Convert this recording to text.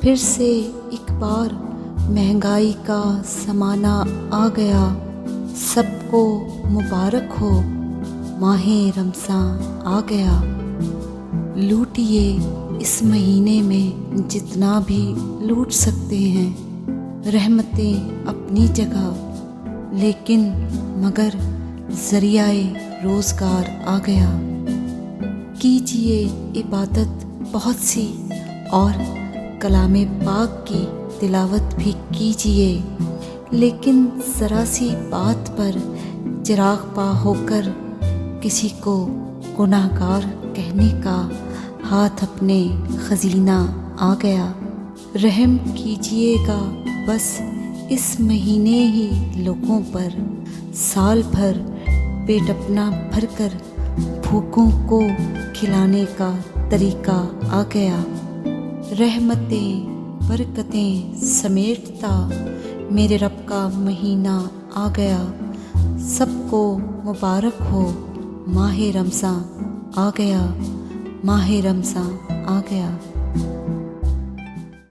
پھر سے ایک بار مہنگائی کا زمانہ آ گیا، سب کو مبارک ہو، ماہ رمضاں آ گیا۔ لوٹیے اس مہینے میں جتنا بھی لوٹ سکتے ہیں، رحمتیں اپنی جگہ، لیکن مگر ذریعہ روزگار آ گیا۔ کیجیے عبادت بہت سی اور کلام پاک کی تلاوت بھی کیجیے، لیکن ذرا سی بات پر چراغ پا ہو کر کسی کو گناہ گار کہنے کا ہاتھ اپنے خزینہ آ گیا۔ رحم کیجیے گا بس اس مہینے ہی لوگوں پر، سال بھر پیٹ اپنا بھر کر بھوکوں کو کھلانے کا طریقہ آ گیا۔ رحمتیں برکتیں سمیٹتا میرے رب کا مہینہ آ گیا۔ سب کو مبارک ہو، ماہ رمضاں آ گیا، ماہ رمضاں آ گیا۔